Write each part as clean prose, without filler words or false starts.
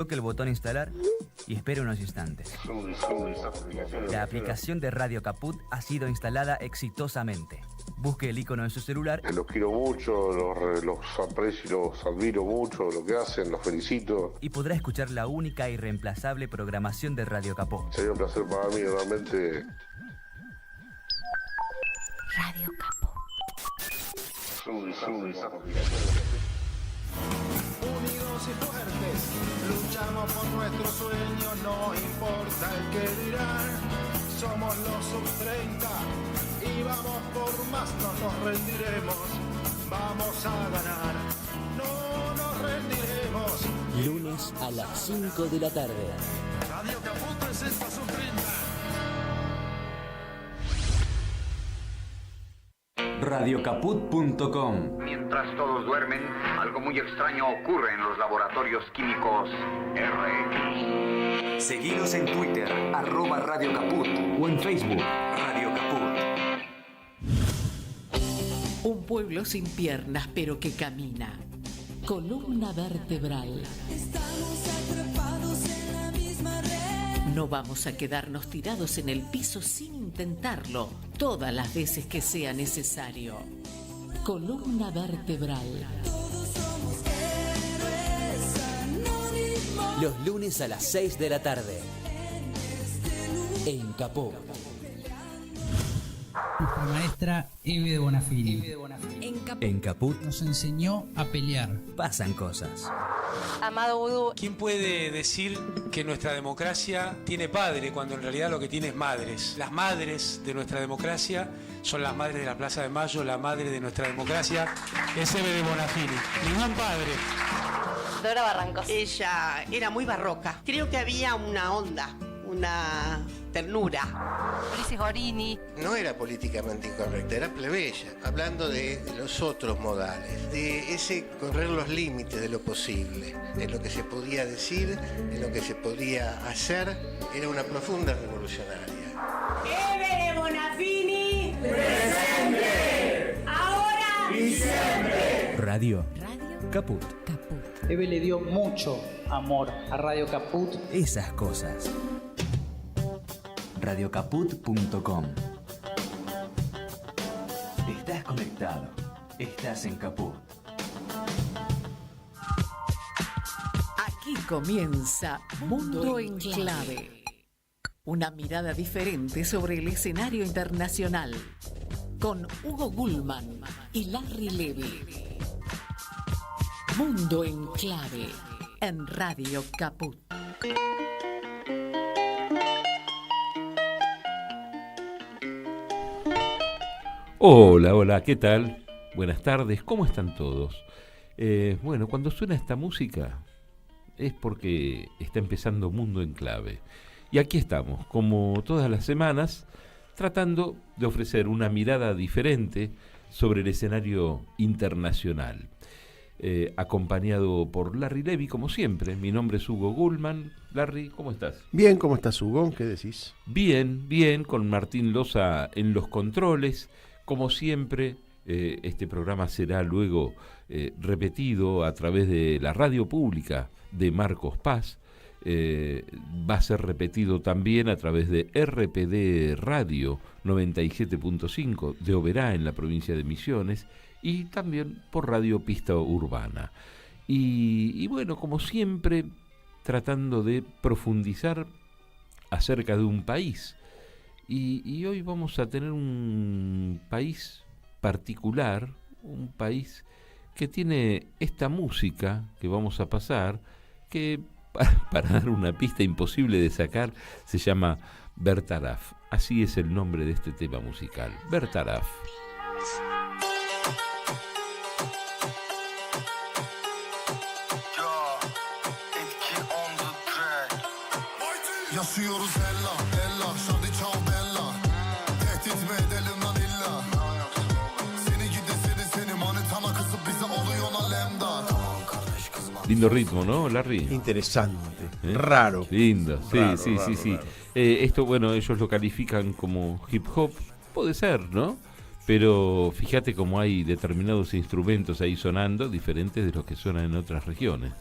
Toque el botón instalar y espere unos instantes. La aplicación de Radio Caput ha sido instalada exitosamente. Busque el icono en su celular. Los quiero mucho, los aprecio y los admiro mucho, lo que hacen, los felicito. Y podrá escuchar la única y irreemplazable programación de Radio Caput. Sería un placer para mí, realmente. Radio Caput. Unidos y fuertes, luchamos por nuestros sueños, no importa el que dirán. Somos los sub-30 y vamos por más, no nos rendiremos, vamos a ganar, no nos rendiremos. Lunes a las 5 de la tarde. Radio Caput presenta sub-30. Radiocaput.com. Mientras todos duermen, algo muy extraño ocurre en los laboratorios químicos RX. Seguinos en Twitter, @Radio Caput, o en Facebook, Radio Caput. Un pueblo sin piernas, pero que camina. Columna vertebral. Estamos atrapados en la misma red. No vamos a quedarnos tirados en el piso sin intentarlo, todas las veces que sea necesario. Columna vertebral. Todos somos héroes anónimos. Los lunes a las 6 de la tarde. En Caput. Nuestra maestra Eve de Bonafini. En Caput Nos enseñó a pelear. pasan cosas. Amado Vudú. ¿Quién puede decir que nuestra democracia tiene padre cuando en realidad lo que tiene es madres? Las madres de nuestra democracia son las madres de la Plaza de Mayo, la madre de nuestra democracia es Eve de Bonafini. Ningún padre. Dora Barrancos. Ella era muy barroca. Creo que había una onda, una ternura. Ulises Gorini. No era políticamente incorrecta, era plebeya, hablando de los otros modales, de ese correr los límites de lo posible, de lo que se podía decir, de lo que se podía hacer. Era una profunda revolucionaria. ¡Eve de Bonafini! ¡Presente! ¡Ahora! ¡Y siempre! Radio Caput. Eve le dio mucho amor a Radio Caput. Esas cosas. Radiocaput.com. Estás conectado. Estás en Caput. Aquí comienza Mundo en Clave. Una mirada diferente sobre el escenario internacional. Con Hugo Gulman y Larry Levy. Mundo en Clave. En Radio Caput. Hola, ¿qué tal? Buenas tardes, ¿cómo están todos? Bueno, cuando suena esta música es porque está empezando Mundo en Clave. Y aquí estamos, como todas las semanas, tratando de ofrecer una mirada diferente sobre el escenario internacional. Acompañado por Larry Levy, como siempre. Mi nombre es Hugo Gulman. Larry, ¿cómo estás? Bien, ¿cómo estás, Hugo? ¿Qué decís? Bien, con Martín Loza en los controles. Como siempre, este programa será luego repetido a través de la radio pública de Marcos Paz. Va a ser repetido también a través de RPD Radio 97.5 de Oberá en la provincia de Misiones y también por Radio Pista Urbana. Y bueno, como siempre, tratando de profundizar acerca de un país. Y hoy vamos a tener un país particular, un país que tiene esta música que vamos a pasar, que para dar una pista imposible de sacar, se llama Bertaraf. Así es el nombre de este tema musical, Bertaraf. Yaşıyoruz ella, ella, şadi çal bella. Tehdit mi edelim lan illa? Seni gidi seni manitana kızıp bize oluyor alemdar. Lindo ritmo, ¿no, Larry? Interesante, raro. Lindo, sí, raro, sí, raro, sí, sí. raro. Esto, bueno, ellos lo califican como hip hop, puede ser, ¿no? Pero fíjate cómo hay determinados instrumentos ahí sonando diferentes de los que suenan en otras regiones.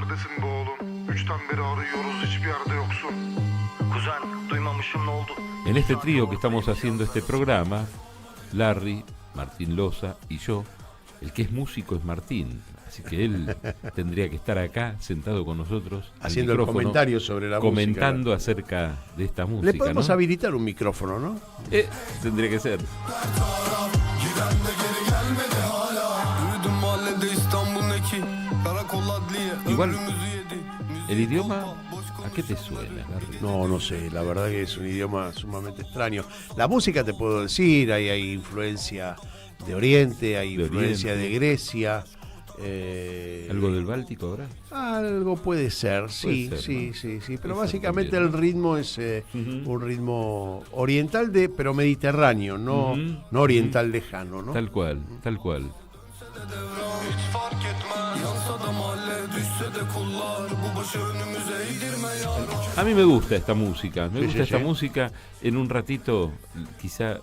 Neredesin be oğlum? 3'ten beri arıyoruz, hiçbir yerde yoksun. Kuzen, duymamışım ne oldu? En este trío que estamos haciendo este programa, Larry, Martín Loza y yo, el que es músico es Martín, así que él tendría que estar acá sentado con nosotros haciendo el comentario sobre la comentando música, acerca de esta música. Le podemos ¿no? habilitar un micrófono, ¿no? Tendría que ser. Igual, el idioma, ¿a qué te suena, Larry? No sé, la verdad que es un idioma sumamente extraño. La música te puedo decir, hay influencia de Oriente, hay influencia de Grecia. ¿Algo del Báltico habrá? Algo puede ser, sí. Pero básicamente el ritmo es un ritmo oriental, pero mediterráneo, no oriental lejano, ¿no? Tal cual. A mí me gusta esta música, música. En un ratito quizá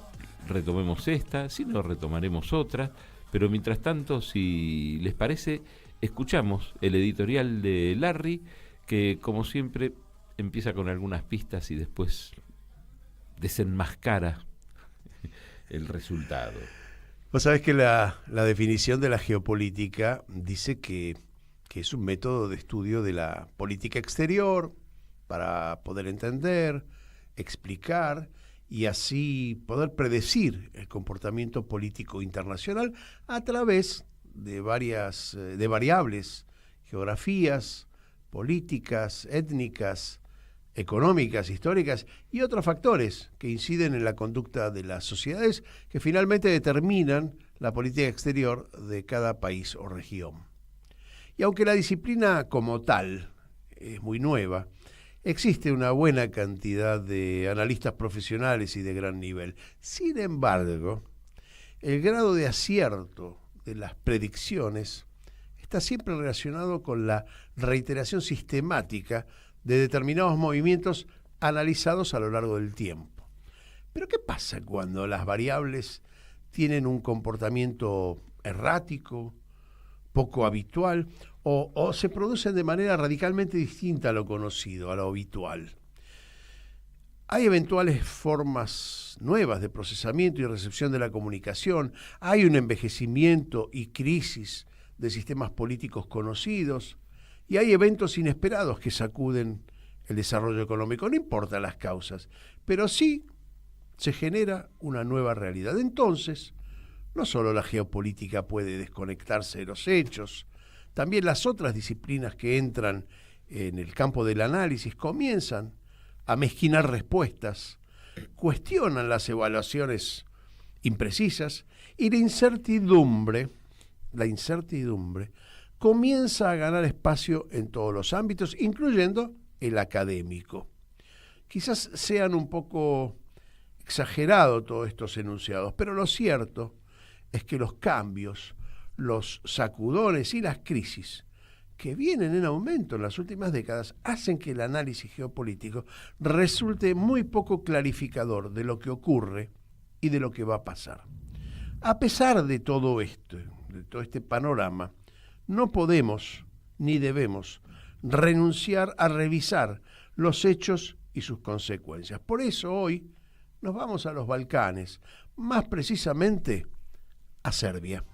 retomemos esta, si no retomaremos otra, pero mientras tanto, si les parece, escuchamos el editorial de Larry, que como siempre empieza con algunas pistas y después desenmascara el resultado. Vos sabés que la definición de la geopolítica dice que es un método de estudio de la política exterior para poder entender, explicar y así poder predecir el comportamiento político internacional a través de variables, geografías, políticas, étnicas, económicas, históricas y otros factores que inciden en la conducta de las sociedades que finalmente determinan la política exterior de cada país o región. Y aunque la disciplina como tal es muy nueva, existe una buena cantidad de analistas profesionales y de gran nivel. Sin embargo, el grado de acierto de las predicciones está siempre relacionado con la reiteración sistemática de determinados movimientos analizados a lo largo del tiempo. Pero ¿qué pasa cuando las variables tienen un comportamiento errático, poco habitual, o se producen de manera radicalmente distinta a lo conocido, a lo habitual? Hay eventuales formas nuevas de procesamiento y recepción de la comunicación, hay un envejecimiento y crisis de sistemas políticos conocidos, y hay eventos inesperados que sacuden el desarrollo económico. No importa las causas, pero sí se genera una nueva realidad. Entonces, no solo la geopolítica puede desconectarse de los hechos, también las otras disciplinas que entran en el campo del análisis comienzan a mezquinar respuestas, cuestionan las evaluaciones imprecisas y la incertidumbre comienza a ganar espacio en todos los ámbitos, incluyendo el académico. Quizás sean un poco exagerados todos estos enunciados, pero lo cierto es que los cambios, los sacudones y las crisis que vienen en aumento en las últimas décadas hacen que el análisis geopolítico resulte muy poco clarificador de lo que ocurre y de lo que va a pasar. A pesar de todo esto, de todo este panorama, no podemos ni debemos renunciar a revisar los hechos y sus consecuencias. Por eso hoy nos vamos a los Balcanes, más precisamente a Serbia.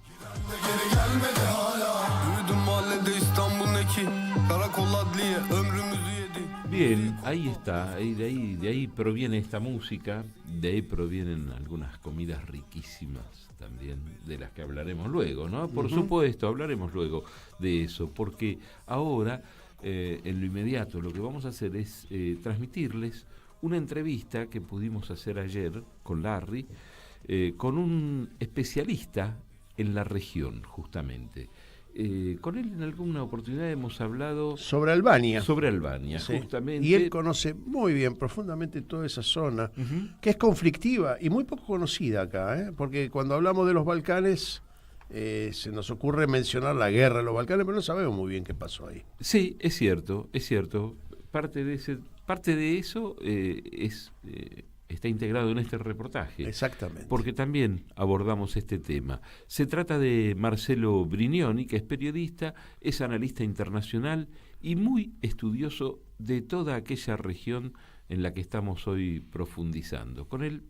Bien, ahí está, de ahí proviene esta música, de ahí provienen algunas comidas riquísimas también, de las que hablaremos luego, ¿no? Por supuesto, hablaremos luego de eso, porque ahora, en lo inmediato, lo que vamos a hacer es transmitirles una entrevista que pudimos hacer ayer con Larry, con un especialista en la región, justamente. Con él en alguna oportunidad hemos hablado sobre Albania. Sí. Justamente. Y él conoce muy bien, profundamente toda esa zona, que es conflictiva y muy poco conocida acá, porque cuando hablamos de los Balcanes se nos ocurre mencionar la guerra de los Balcanes, pero no sabemos muy bien qué pasó ahí. Sí, es cierto. Parte de eso es está integrado en este reportaje. Exactamente. Porque también abordamos este tema. Se trata de Marcelo Brignoni, que es periodista, es analista internacional y muy estudioso de toda aquella región en la que estamos hoy profundizando. Con él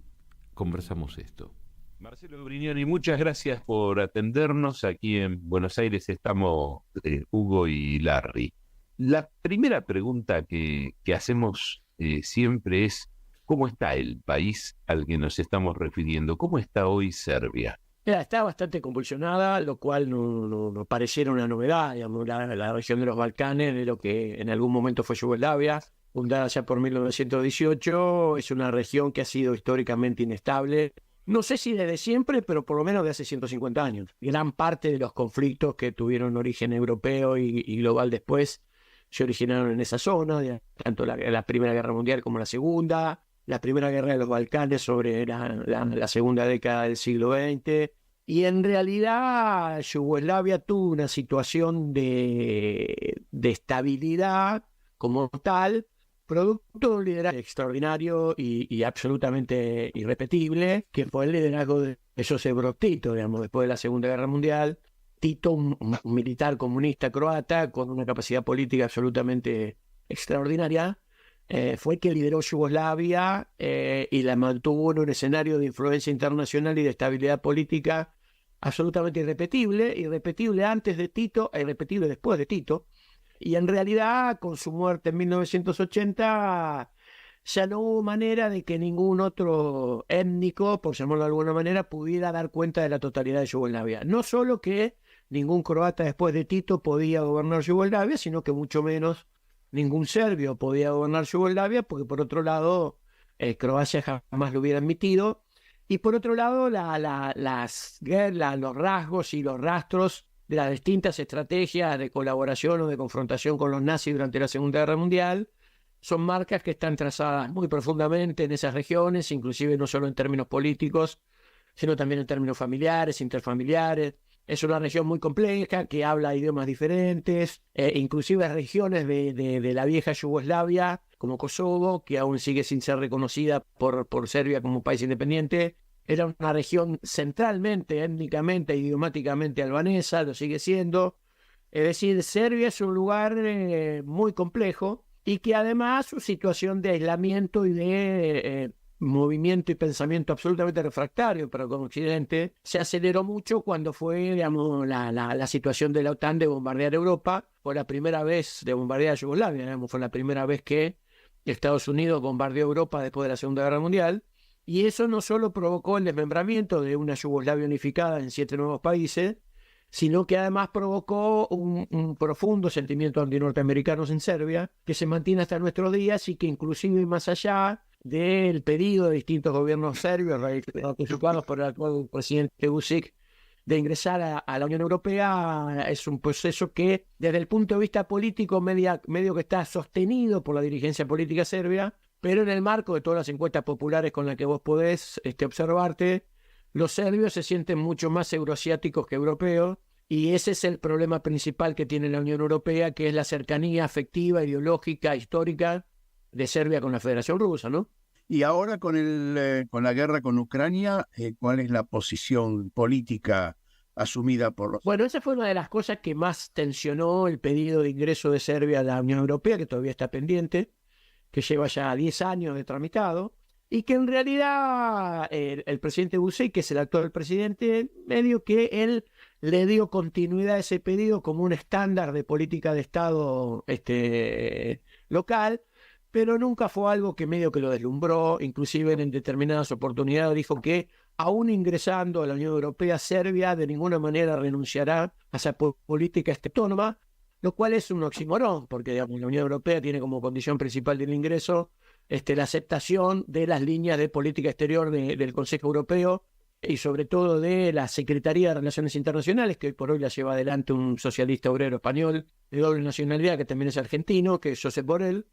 conversamos esto. Marcelo Brignoni, muchas gracias por atendernos. Aquí en Buenos Aires estamos Hugo y Larry. La primera pregunta que hacemos siempre es: ¿cómo está el país al que nos estamos refiriendo? ¿Cómo está hoy Serbia? Mira, está bastante convulsionada, lo cual no pareciera una novedad. Digamos, la región de los Balcanes, de lo que en algún momento fue Yugoslavia, fundada ya por 1918, es una región que ha sido históricamente inestable. No sé si desde siempre, pero por lo menos de hace 150 años. Gran parte de los conflictos que tuvieron origen europeo y global después se originaron en esa zona, tanto la Primera Guerra Mundial como la Segunda, la Primera Guerra de los Balcanes sobre la segunda década del siglo XX. Y en realidad Yugoslavia tuvo una situación de estabilidad como tal, producto de un liderazgo extraordinario y absolutamente irrepetible, que fue el liderazgo de Josip Broz Tito, digamos, después de la Segunda Guerra Mundial. Tito, un militar comunista croata con una capacidad política absolutamente extraordinaria, fue el que lideró Yugoslavia y la mantuvo en un escenario de influencia internacional y de estabilidad política absolutamente irrepetible antes de Tito e irrepetible después de Tito. Y en realidad, con su muerte en 1980, ya no hubo manera de que ningún otro étnico, por llamarlo de alguna manera, pudiera dar cuenta de la totalidad de Yugoslavia. No solo que ningún croata después de Tito podía gobernar Yugoslavia, sino que mucho menos ningún serbio podía gobernar Yugoslavia, porque por otro lado, Croacia jamás lo hubiera admitido. Y por otro lado, las guerras, los rasgos y los rastros de las distintas estrategias de colaboración o de confrontación con los nazis durante la Segunda Guerra Mundial son marcas que están trazadas muy profundamente en esas regiones, inclusive no solo en términos políticos, sino también en términos familiares, interfamiliares. Es una región muy compleja que habla idiomas diferentes, inclusive regiones de la vieja Yugoslavia, como Kosovo, que aún sigue sin ser reconocida por Serbia como país independiente. Era una región centralmente, étnicamente, idiomáticamente albanesa, lo sigue siendo. Es decir, Serbia es un lugar muy complejo y que además su situación de aislamiento y de movimiento y pensamiento absolutamente refractario para con Occidente se aceleró mucho cuando fue, digamos, la situación de la OTAN de bombardear Europa. Fue la primera vez de bombardear Yugoslavia, digamos, fue la primera vez que Estados Unidos bombardeó Europa después de la Segunda Guerra Mundial. Y eso no solo provocó el desmembramiento de una Yugoslavia unificada en 7 nuevos países, sino que además provocó un profundo sentimiento antinorteamericanos en Serbia, que se mantiene hasta nuestros días y que inclusive más allá del pedido de distintos gobiernos serbios ratificados por el actual presidente Vučić de ingresar a la Unión Europea, es un proceso que desde el punto de vista político medio que está sostenido por la dirigencia política serbia, pero en el marco de todas las encuestas populares con las que vos podés observarte, los serbios se sienten mucho más euroasiáticos que europeos, y ese es el problema principal que tiene la Unión Europea, que es la cercanía afectiva, ideológica, histórica de Serbia con la Federación Rusa, ¿no? Y ahora con la guerra con Ucrania, ¿cuál es la posición política asumida por los... Bueno, esa fue una de las cosas que más tensionó el pedido de ingreso de Serbia a la Unión Europea, que todavía está pendiente, que lleva ya 10 años de tramitado, y que en realidad el presidente Vučić, que es el actual presidente, medio que él le dio continuidad a ese pedido como un estándar de política de Estado local, pero nunca fue algo que medio que lo deslumbró. Inclusive en determinadas oportunidades dijo que aún ingresando a la Unión Europea, Serbia de ninguna manera renunciará a esa política autónoma, lo cual es un oxímoron, porque digamos, la Unión Europea tiene como condición principal del ingreso la aceptación de las líneas de política exterior del Consejo Europeo y sobre todo de la Secretaría de Relaciones Internacionales, que hoy por hoy la lleva adelante un socialista obrero español de doble nacionalidad, que también es argentino, que es Josep Borrell.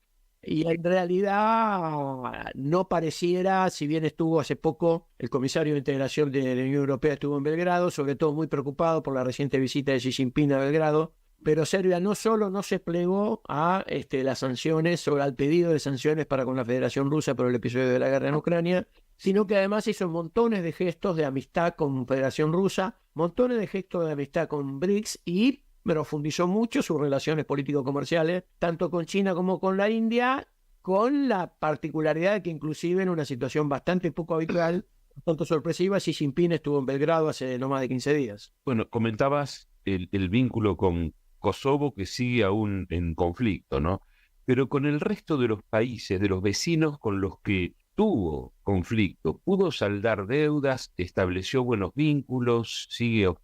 Y en realidad no pareciera, si bien estuvo hace poco el comisario de integración de la Unión Europea estuvo en Belgrado, sobre todo muy preocupado por la reciente visita de Xi Jinping a Belgrado, pero Serbia no solo no se plegó a las sanciones o al pedido de sanciones para con la Federación Rusa por el episodio de la guerra en Ucrania, sino que además hizo montones de gestos de amistad con Federación Rusa, montones de gestos de amistad con BRICS y profundizó mucho sus relaciones político-comerciales, tanto con China como con la India, con la particularidad de que inclusive en una situación bastante poco habitual, bastante sorpresiva, Xi Jinping estuvo en Belgrado hace no más de 15 días. Bueno, comentabas el vínculo con Kosovo que sigue aún en conflicto, ¿no? Pero con el resto de los países, de los vecinos con los que tuvo conflicto, ¿pudo saldar deudas? ¿Estableció buenos vínculos? ¿Sigue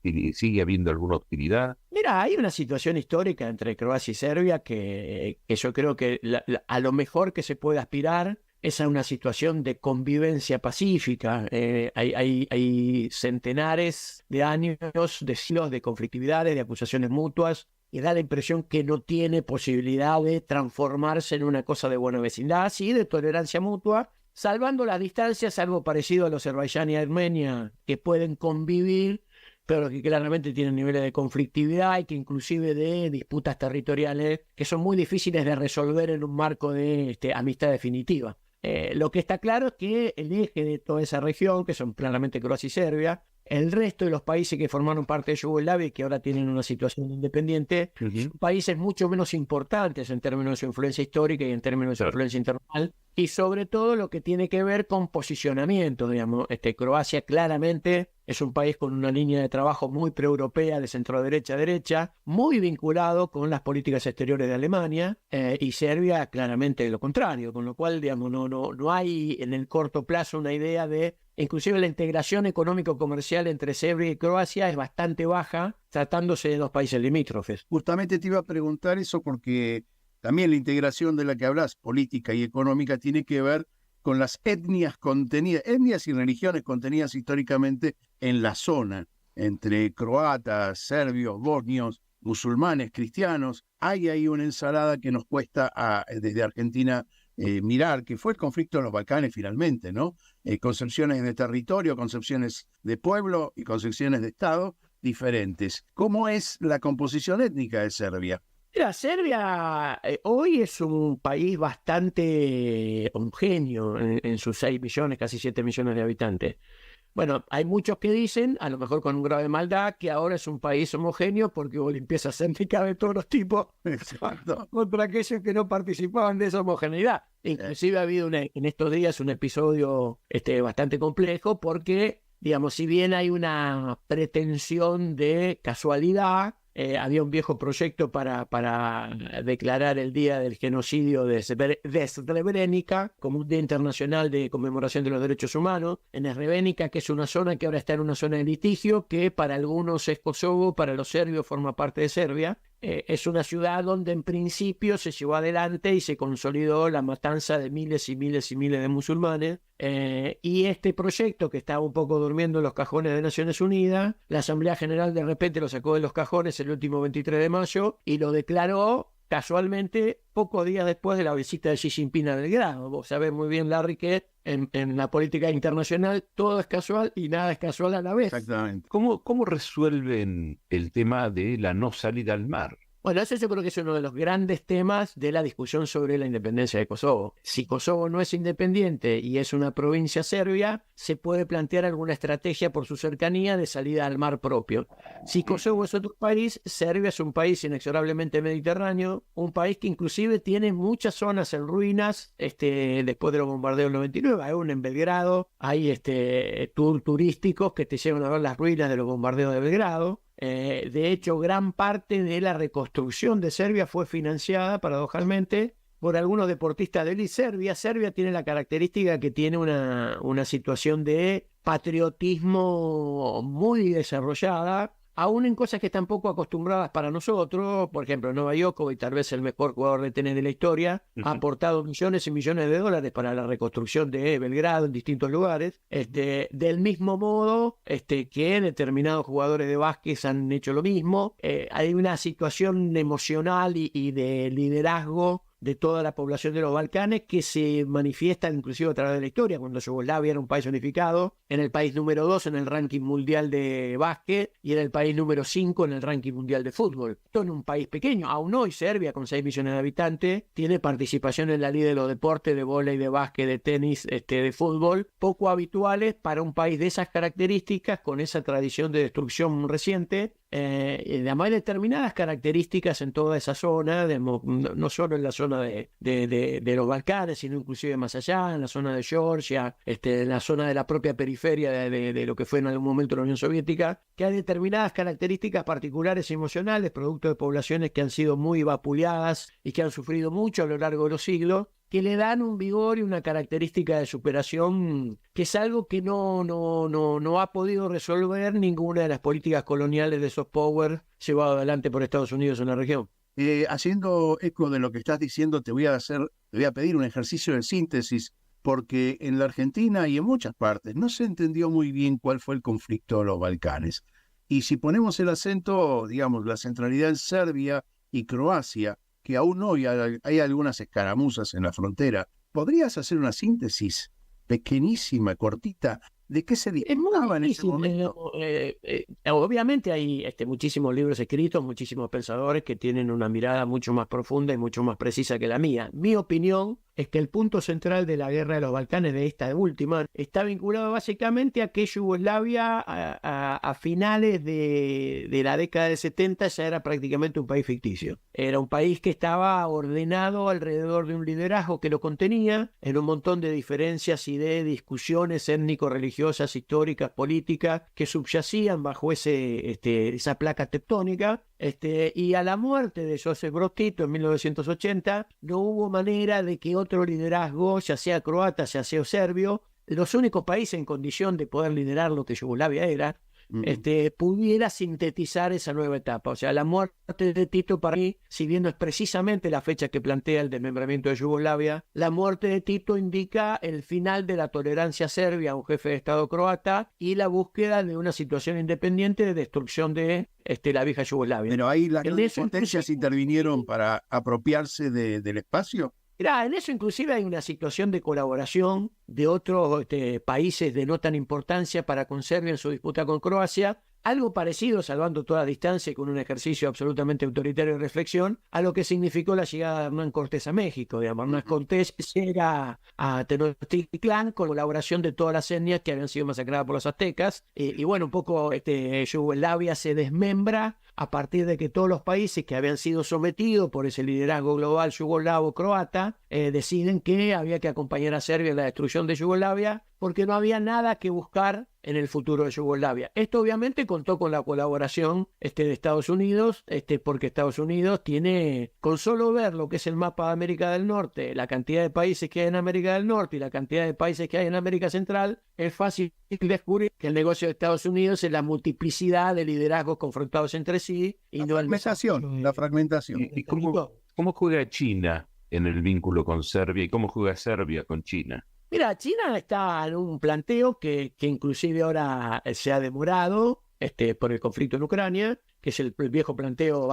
habiendo alguna hostilidad? Mira, hay una situación histórica entre Croacia y Serbia que yo creo que a lo mejor que se puede aspirar es a una situación de convivencia pacífica. Hay centenares de años, de siglos de conflictividades, de acusaciones mutuas, y da la impresión que no tiene posibilidad de transformarse en una cosa de buena vecindad, sí, de tolerancia mutua, salvando las distancias, algo parecido a los Azerbaiyán y Armenia, que pueden convivir, pero que claramente tienen niveles de conflictividad y que inclusive de disputas territoriales que son muy difíciles de resolver en un marco de amistad definitiva. Lo que está claro es que el eje de toda esa región, que son claramente Croacia y Serbia, el resto de los países que formaron parte de Yugoslavia y que ahora tienen una situación independiente, son países mucho menos importantes en términos de su influencia histórica y en términos de su influencia internacional, y sobre todo lo que tiene que ver con posicionamiento, digamos. Croacia claramente es un país con una línea de trabajo muy preeuropea, de centro-derecha a derecha, muy vinculado con las políticas exteriores de Alemania, y Serbia claramente lo contrario, con lo cual, digamos, no hay en el corto plazo una idea de... Inclusive la integración económico-comercial entre Serbia y Croacia es bastante baja, tratándose de dos países limítrofes. Justamente te iba a preguntar eso porque también la integración de la que hablas, política y económica, tiene que ver con las etnias y religiones contenidas históricamente en la zona, entre croatas, serbios, bosnios, musulmanes, cristianos. Hay ahí una ensalada que nos cuesta desde Argentina mirar, que fue el conflicto en los Balcanes finalmente, ¿no? Concepciones de territorio, concepciones de pueblo y concepciones de Estado diferentes. ¿Cómo es la composición étnica de Serbia? Mira, Serbia hoy es un país bastante homogéneo en sus 6 millones, casi 7 millones de habitantes. Bueno, hay muchos que dicen, a lo mejor con un grado de maldad, que ahora es un país homogéneo porque hubo limpieza étnica de todos los tipos. Exacto. Contra aquellos que no participaban de esa homogeneidad. Inclusive ha habido en estos días un episodio bastante complejo porque, digamos, si bien hay una pretensión de casualidad, había un viejo proyecto para declarar el Día del Genocidio de Srebrenica como un Día Internacional de Conmemoración de los Derechos Humanos, en Srebrenica, que es una zona que ahora está en una zona de litigio, que para algunos es Kosovo, para los serbios forma parte de Serbia. Es una ciudad donde en principio se llevó adelante y se consolidó la matanza de miles y miles y miles de musulmanes, y este proyecto que estaba un poco durmiendo en los cajones de Naciones Unidas, la Asamblea General de repente lo sacó de los cajones el último 23 de mayo y lo declaró casualmente pocos días después de la visita de Xi Jinping a Belgrado. Vos sabés muy bien, Larry, que en la política internacional todo es casual y nada es casual a la vez. Exactamente. ¿Cómo resuelven el tema de la no salida al mar? Bueno, eso yo creo que es uno de los grandes temas de la discusión sobre la independencia de Kosovo. Si Kosovo no es independiente y es una provincia serbia, se puede plantear alguna estrategia por su cercanía de salida al mar propio. Si Kosovo es otro país, Serbia es un país inexorablemente mediterráneo, un país que inclusive tiene muchas zonas en ruinas después de los bombardeos del 99. Aún en Belgrado hay tours turísticos que te llevan a ver las ruinas de los bombardeos de Belgrado. De hecho, gran parte de la reconstrucción de Serbia fue financiada, paradojalmente, por algunos deportistas de élite. Serbia tiene la característica que tiene una situación de patriotismo muy desarrollada, aún en cosas que están poco acostumbradas para nosotros. Por ejemplo, Novak Djokovic, tal vez el mejor jugador de tenis de la historia, ha aportado millones y millones de dólares para la reconstrucción de Belgrado en distintos lugares. Del mismo modo que determinados jugadores de básquet han hecho lo mismo. Hay una situación emocional y de liderazgo de toda la población de los Balcanes, que se manifiesta inclusive a través de la historia, cuando Yugoslavia era un país unificado, en el país número 2 en el ranking mundial de básquet y en el país número 5 en el ranking mundial de fútbol. Esto en un país pequeño. Aún hoy Serbia, con 6 millones de habitantes, tiene participación en la Liga de los Deportes de vóley, de básquet, de tenis, de fútbol, poco habituales para un país de esas características, con esa tradición de destrucción reciente. Además hay determinadas características en toda esa zona, digamos, no solo en la zona de los Balcanes, sino inclusive más allá, en la zona de Georgia, en la zona de la propia periferia de lo que fue en algún momento la Unión Soviética, que hay determinadas características particulares y emocionales, producto de poblaciones que han sido muy vapuleadas y que han sufrido mucho a lo largo de los siglos, que le dan un vigor y una característica de superación que es algo que no ha podido resolver ninguna de las políticas coloniales de soft power llevado adelante por Estados Unidos en la región. Haciendo eco de lo que estás diciendo, te voy a pedir un ejercicio de síntesis, porque en la Argentina y en muchas partes no se entendió muy bien cuál fue el conflicto de los Balcanes. Y si ponemos el acento, digamos, la centralidad en Serbia y Croacia, que aún hoy hay algunas escaramuzas en la frontera, ¿podrías hacer una síntesis pequeñísima, cortita, de qué se disputaba en ese momento? Obviamente hay muchísimos libros escritos, muchísimos pensadores que tienen una mirada mucho más profunda y mucho más precisa que la mía. Mi opinión es que el punto central de la guerra de los Balcanes, de esta última, está vinculado básicamente a que Yugoslavia a finales de la década de 70 ya era prácticamente un país ficticio. Era un país que estaba ordenado alrededor de un liderazgo que lo contenía, en un montón de diferencias y de discusiones étnico-religiosas, históricas, políticas, que subyacían bajo esa placa tectónica. Y a la muerte de Joseph Broz Tito en 1980, no hubo manera de que otro liderazgo, ya sea croata, ya sea serbio, los únicos países en condición de poder liderar lo que Yugoslavia era, pudiera sintetizar esa nueva etapa. O sea, la muerte de Tito, para mí, si bien no es precisamente la fecha que plantea el desmembramiento de Yugoslavia, la muerte de Tito indica el final de la tolerancia serbia a un jefe de Estado croata y la búsqueda de una situación independiente de destrucción de la vieja Yugoslavia. Pero ahí las grandes potencias intervinieron para apropiarse del espacio. Mirá, en eso inclusive hay una situación de colaboración de otros países de no tan importancia para con Serbia en su disputa con Croacia, algo parecido, salvando toda distancia y con un ejercicio absolutamente autoritario de reflexión, a lo que significó la llegada de Hernán Cortés a México. Digamos, Hernán Cortés llega a Tenochtitlán con colaboración de todas las etnias que habían sido masacradas por los aztecas, y bueno, un poco Yugoslavia se desmembra a partir de que todos los países que habían sido sometidos por ese liderazgo global yugoslavo-croata deciden que había que acompañar a Serbia en la destrucción de Yugoslavia, porque no había nada que buscar en el futuro de Yugoslavia. Esto obviamente contó con la colaboración de Estados Unidos, porque Estados Unidos tiene, con solo ver lo que es el mapa de América del Norte, la cantidad de países que hay en América del Norte y la cantidad de países que hay en América Central, es fácil descubrir que el negocio de Estados Unidos es la multiplicidad de liderazgos confrontados entre sí. Y la fragmentación. ¿Y cómo juega China en el vínculo con Serbia y cómo juega Serbia con China? Mira, China está en un planteo que inclusive ahora se ha demorado por el conflicto en Ucrania, que es el viejo planteo,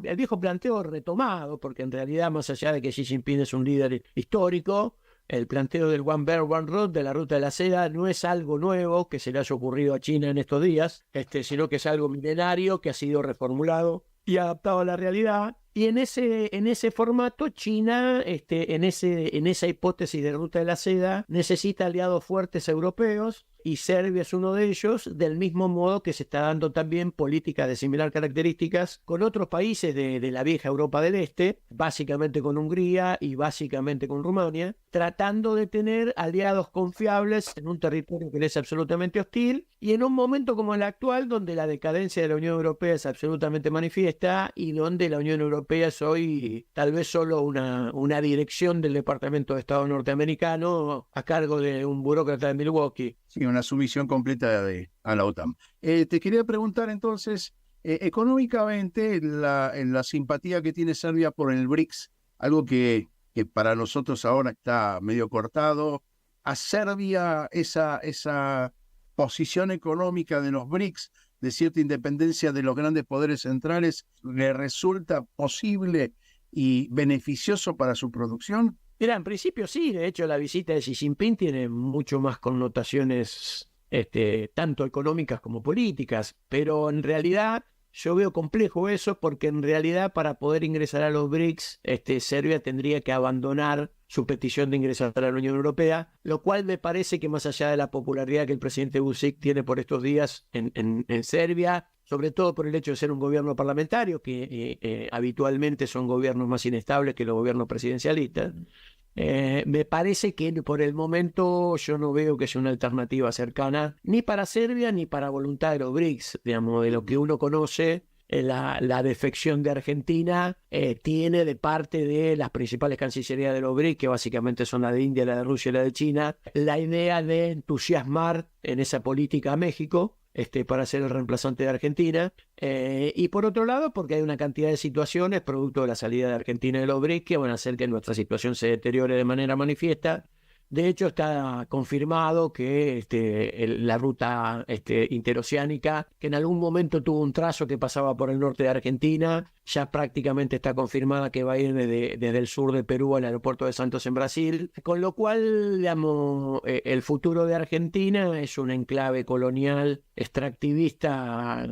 el viejo planteo retomado, porque en realidad, más allá de que Xi Jinping es un líder histórico, el planteo del One Belt, One Road, de la ruta de la seda, no es algo nuevo que se le haya ocurrido a China en estos días, sino que es algo milenario que ha sido reformulado y adaptado a la realidad. Y en ese formato, China, en esa hipótesis de ruta de la seda, necesita aliados fuertes europeos, y Serbia es uno de ellos, del mismo modo que se está dando también políticas de similar características con otros países de la vieja Europa del Este, básicamente con Hungría y básicamente con Rumania, tratando de tener aliados confiables en un territorio que les es absolutamente hostil, y en un momento como el actual, donde la decadencia de la Unión Europea es absolutamente manifiesta y donde la Unión Europea es hoy tal vez solo una dirección del Departamento de Estado norteamericano a cargo de un burócrata de Milwaukee. Sí, una sumisión completa a la OTAN. Te quería preguntar entonces, económicamente, la simpatía que tiene Serbia por el BRICS, algo que para nosotros ahora está medio cortado. ¿A Serbia esa posición económica de los BRICS, de cierta independencia de los grandes poderes centrales, le resulta posible y beneficioso para su producción? Mira, en principio sí, de hecho la visita de Xi Jinping tiene mucho más connotaciones tanto económicas como políticas, pero en realidad yo veo complejo eso porque en realidad para poder ingresar a los BRICS, Serbia tendría que abandonar su petición de ingresar a la Unión Europea, lo cual me parece que más allá de la popularidad que el presidente Vučić tiene por estos días en Serbia, sobre todo por el hecho de ser un gobierno parlamentario, que habitualmente son gobiernos más inestables que los gobiernos presidencialistas, me parece que por el momento yo no veo que sea una alternativa cercana ni para Serbia ni para voluntad de los BRICS, digamos, de lo que uno conoce. La defección de Argentina tiene de parte de las principales cancillerías de los BRICS, que básicamente son la de India, la de Rusia y la de China, la idea de entusiasmar en esa política a México, para ser el reemplazante de Argentina, y por otro lado porque hay una cantidad de situaciones producto de la salida de Argentina de los BRICS que van a hacer que nuestra situación se deteriore de manera manifiesta. De hecho, está confirmado que la ruta interoceánica, que en algún momento tuvo un trazo que pasaba por el norte de Argentina, ya prácticamente está confirmada que va a ir desde el sur de Perú al aeropuerto de Santos en Brasil, con lo cual, digamos, el futuro de Argentina es un enclave colonial extractivista,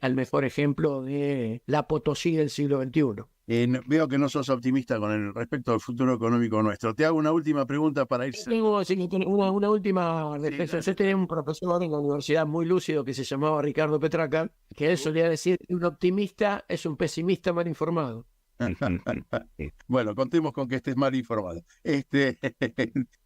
al mejor ejemplo de la Potosí del siglo XXI. Veo que no sos optimista con respecto al futuro económico nuestro. Te hago una última pregunta para irse. Tengo una última reflexión. Yo tenía un profesor en la universidad muy lúcido que se llamaba Ricardo Petraca, que él solía decir que un optimista es un pesimista mal informado. Bueno, contemos con que estés mal informado. Te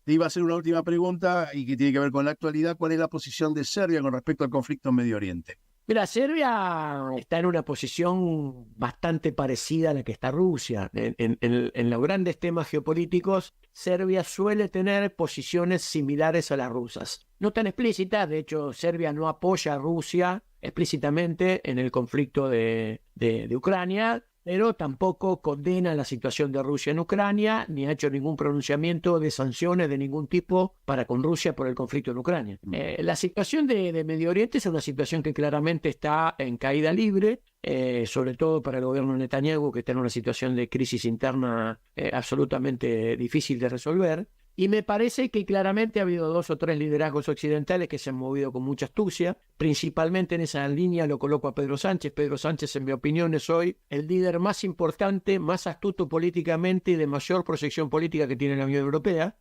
iba a hacer una última pregunta y que tiene que ver con la actualidad. ¿Cuál es la posición de Serbia con respecto al conflicto en Medio Oriente? Mira, Serbia está en una posición bastante parecida a la que está Rusia. En los grandes temas geopolíticos, Serbia suele tener posiciones similares a las rusas. No tan explícitas, de hecho, Serbia no apoya a Rusia explícitamente en el conflicto de Ucrania, pero tampoco condena la situación de Rusia en Ucrania, ni ha hecho ningún pronunciamiento de sanciones de ningún tipo para con Rusia por el conflicto en Ucrania. La situación de Medio Oriente es una situación que claramente está en caída libre, sobre todo para el gobierno de Netanyahu, que está en una situación de crisis interna absolutamente difícil de resolver. Y me parece que claramente ha habido 2 o 3 liderazgos occidentales que se han movido con mucha astucia. Principalmente en esa línea lo coloco a Pedro Sánchez. Pedro Sánchez, en mi opinión, es hoy el líder más importante, más astuto políticamente y de mayor proyección política que tiene la Unión Europea.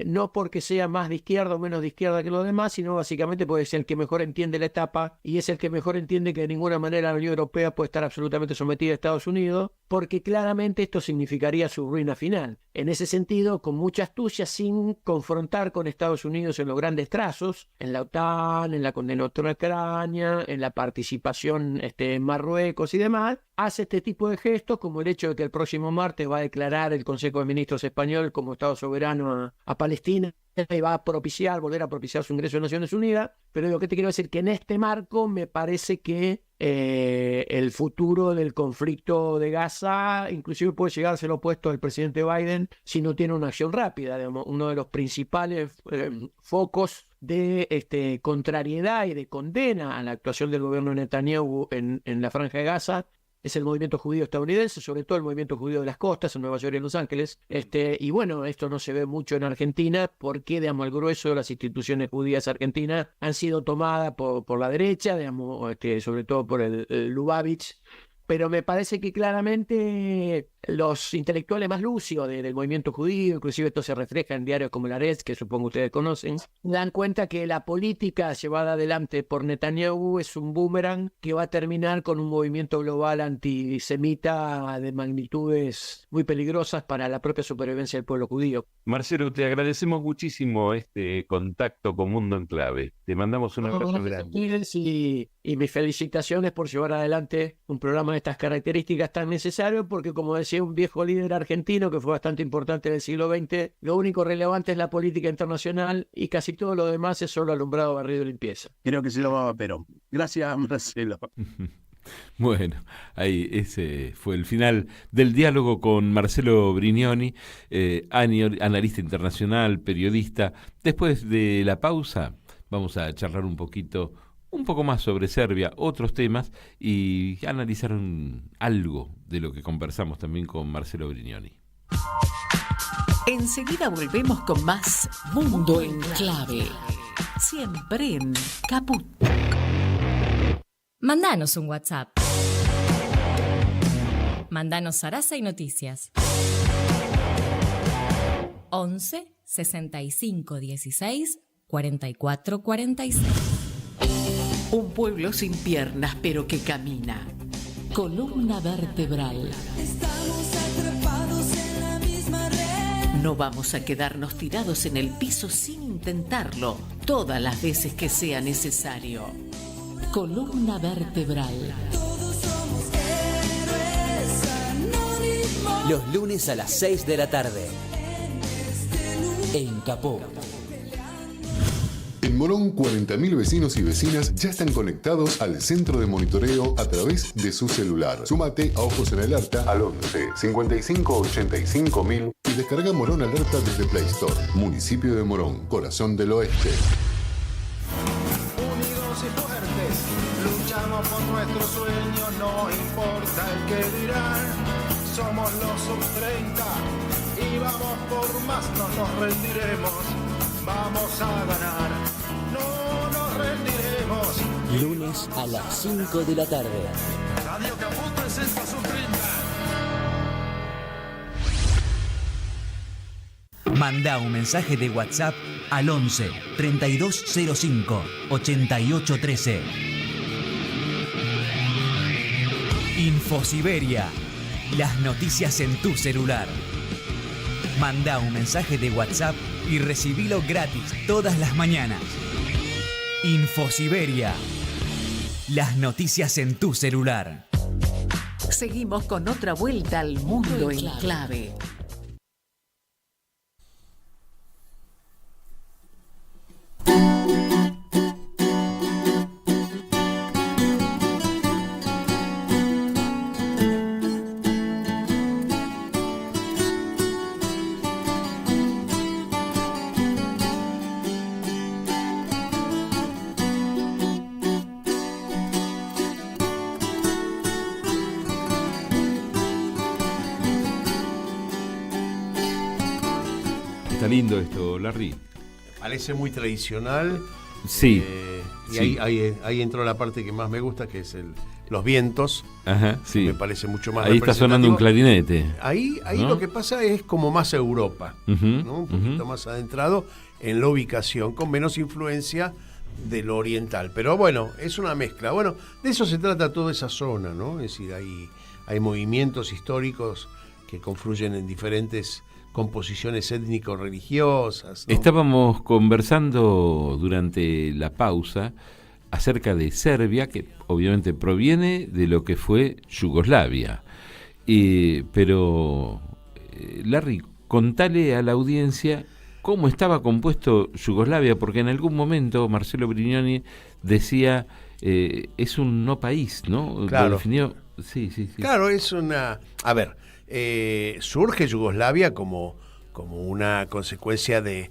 No porque sea más de izquierda o menos de izquierda que los demás, sino básicamente porque es el que mejor entiende la etapa y es el que mejor entiende que de ninguna manera la Unión Europea puede estar absolutamente sometida a Estados Unidos, porque claramente esto significaría su ruina final. En ese sentido, con mucha astucia, sin confrontar con Estados Unidos en los grandes trazos, en la OTAN, en la condena a Ucrania, en la participación en Marruecos y demás, hace este tipo de gestos, como el hecho de que el próximo martes va a declarar el Consejo de Ministros español como Estado soberano a Palestina y va a volver a propiciar su ingreso a Naciones Unidas. Pero lo que te quiero decir que en este marco me parece que el futuro del conflicto de Gaza inclusive puede llegar a ser opuesto al presidente Biden si no tiene una acción rápida. Digamos, uno de los principales focos de contrariedad y de condena a la actuación del gobierno de Netanyahu en la Franja de Gaza es el movimiento judío estadounidense, sobre todo el movimiento judío de las costas, en Nueva York y en Los Ángeles. Y bueno, esto no se ve mucho en Argentina porque, digamos, el grueso de las instituciones judías argentinas han sido tomadas por la derecha, digamos, sobre todo por el Lubavitch. Pero me parece que claramente los intelectuales más lúcidos del movimiento judío, inclusive esto se refleja en diarios como el Haaretz, que supongo ustedes conocen, dan cuenta que la política llevada adelante por Netanyahu es un boomerang que va a terminar con un movimiento global antisemita de magnitudes muy peligrosas para la propia supervivencia del pueblo judío. Marcelo, te agradecemos muchísimo este contacto con Mundo en Clave. Te mandamos un abrazo grande. Y mis felicitaciones por llevar adelante un programa de estas características tan necesario, porque como decía un viejo líder argentino que fue bastante importante en el siglo XX, lo único relevante es la política internacional y casi todo lo demás es solo alumbrado, barrido y limpieza. Creo que se lo va a Perón. Gracias, Marcelo. Bueno, ahí ese fue el final del diálogo con Marcelo Brignoni, analista internacional, periodista. Después de la pausa vamos a charlar un poquito un poco más sobre Serbia, otros temas, y analizaron algo de lo que conversamos también con Marcelo Brignoni. Enseguida volvemos con más Mundo en Clave, siempre en Caput. Mandanos un WhatsApp. Mandanos Sarasa y Noticias. 11 65 16 44 46. Un pueblo sin piernas pero que camina. Columna vertebral. Estamos atrapados en la misma red. No vamos a quedarnos tirados en el piso sin intentarlo todas las veces que sea necesario. Columna vertebral. Todos somos héroes anónimos. Los lunes a las 6 de la tarde. En Capó. En Morón, 40.000 vecinos y vecinas ya están conectados al centro de monitoreo a través de su celular. Súmate a Ojos en Alerta al 11 55 85 1000 y descarga Morón Alerta desde Play Store. Municipio de Morón, corazón del oeste. Unidos y fuertes, luchamos por nuestros sueños, no importa el que dirán. Somos los sub-30 y vamos por más, no nos rendiremos. Vamos a ganar, no nos rendiremos. Lunes a las 5 de la tarde. Radio Caput presenta sub-30. Manda un mensaje de WhatsApp al 11 3205 8813. Infosiberia. Las noticias en tu celular. Manda un mensaje de WhatsApp y recibilo gratis todas las mañanas. Infosiberia. Las noticias en tu celular. Seguimos con otra vuelta al Mundo en Clave. Está lindo esto, Larry. Parece muy tradicional. Sí. Y Sí. ahí entró la parte que más me gusta, que es los vientos. Ajá, sí. Me parece mucho más Ahí está sonando un clarinete. Ahí ¿no? lo que pasa es como más Europa, Ujú, ¿no? Un poquito más adentrado en la ubicación, con menos influencia de lo oriental. Pero bueno, es una mezcla. Bueno, de eso se trata toda esa zona, ¿no? Es decir, hay movimientos históricos que confluyen en diferentes composiciones étnico-religiosas, ¿no? Estábamos conversando durante la pausa acerca de Serbia, que obviamente proviene de lo que fue Yugoslavia. Pero, Larry, contale a la audiencia cómo estaba compuesto Yugoslavia, porque en algún momento Marcelo Brignoni decía, es un no país, ¿no? Claro. Lo definió. Sí. Claro, es una... A ver, surge Yugoslavia como una consecuencia de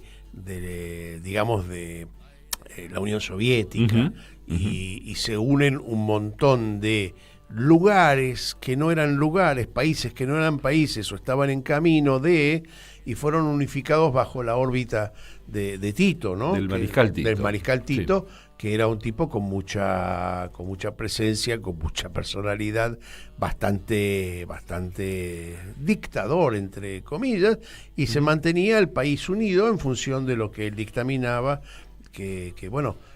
la Unión Soviética. Y se unen un montón de lugares que no eran lugares, países que no eran países o estaban en camino y fueron unificados bajo la órbita de Tito, ¿no? Del mariscal Tito. Del mariscal Tito, Sí. Que era un tipo con mucha presencia, con mucha personalidad, bastante dictador, entre comillas, y se mantenía el país unido en función de lo que él dictaminaba, que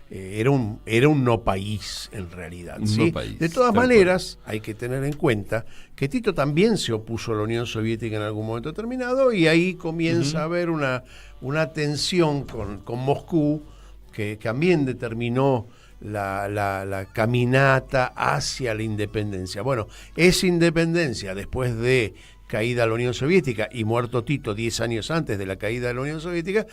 era un no país en realidad. Un ¿sí? no país, De todas tal maneras, hay que tener en cuenta que Tito también se opuso a la Unión Soviética en algún momento determinado, y ahí comienza a haber una tensión con Moscú, que también determinó la caminata hacia la independencia. Bueno, esa independencia, después de caída de la Unión Soviética y muerto Tito 10 años antes de la caída de la Unión Soviética,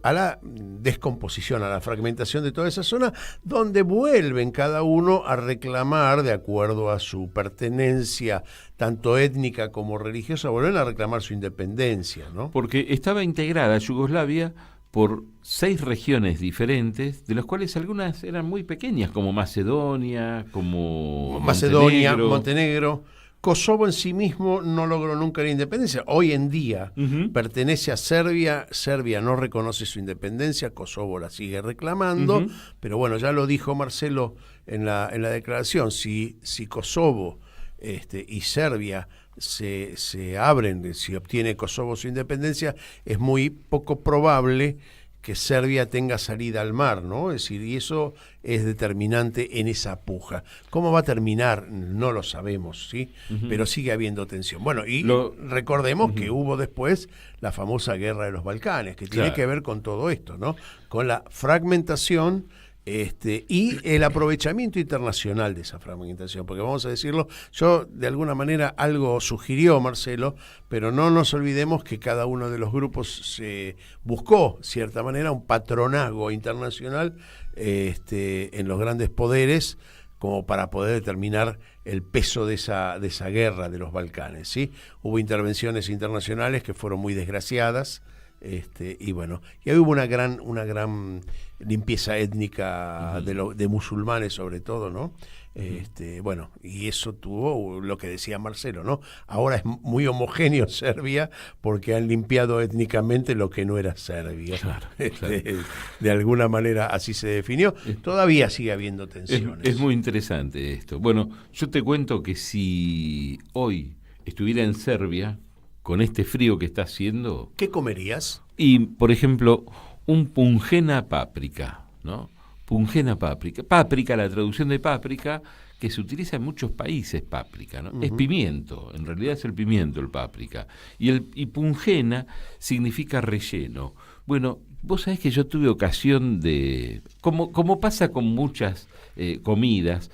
a la descomposición, a la fragmentación de toda esa zona, donde vuelven cada uno a reclamar, de acuerdo a su pertenencia tanto étnica como religiosa, vuelven a reclamar su independencia, ¿no? Porque estaba integrada Yugoslavia por 6 regiones diferentes, de las cuales algunas eran muy pequeñas, como Macedonia, como Montenegro. Kosovo en sí mismo no logró nunca la independencia. Hoy en día pertenece a Serbia. Serbia no reconoce su independencia, Kosovo la sigue reclamando, pero bueno, ya lo dijo Marcelo en la declaración. Si Kosovo y Serbia se abren, si obtiene Kosovo su independencia, es muy poco probable que Serbia tenga salida al mar, ¿no? Es decir, y eso es determinante en esa puja. ¿Cómo va a terminar? No lo sabemos, ¿sí? Pero sigue habiendo tensión. Bueno, y recordemos que hubo después la famosa guerra de los Balcanes, que tiene que ver con todo esto, ¿no? Con la fragmentación y el aprovechamiento internacional de esa fragmentación, porque vamos a decirlo, yo de alguna manera algo sugirió Marcelo, pero no nos olvidemos que cada uno de los grupos se buscó, cierta manera, un patronazgo internacional en los grandes poderes, como para poder determinar el peso de esa guerra de los Balcanes, ¿sí? Hubo intervenciones internacionales que fueron muy desgraciadas, y bueno, y ahí hubo una gran limpieza étnica de musulmanes sobre todo, ¿no? Bueno, y eso tuvo lo que decía Marcelo, ¿no? Ahora es muy homogéneo Serbia porque han limpiado étnicamente lo que no era Serbia. Claro. De alguna manera así se definió. Todavía sigue habiendo tensiones. Es muy interesante esto. Bueno, yo te cuento que si hoy estuviera en Serbia, con este frío que está haciendo... ¿Qué comerías? Y, por ejemplo, un pungena páprica, ¿no? Pungena páprica. Páprica, la traducción de páprica, que se utiliza en muchos países, páprica, ¿no? Es pimiento, en realidad es el pimiento el páprica. Y pungena significa relleno. Bueno, vos sabés que yo tuve ocasión de... Como pasa con muchas comidas,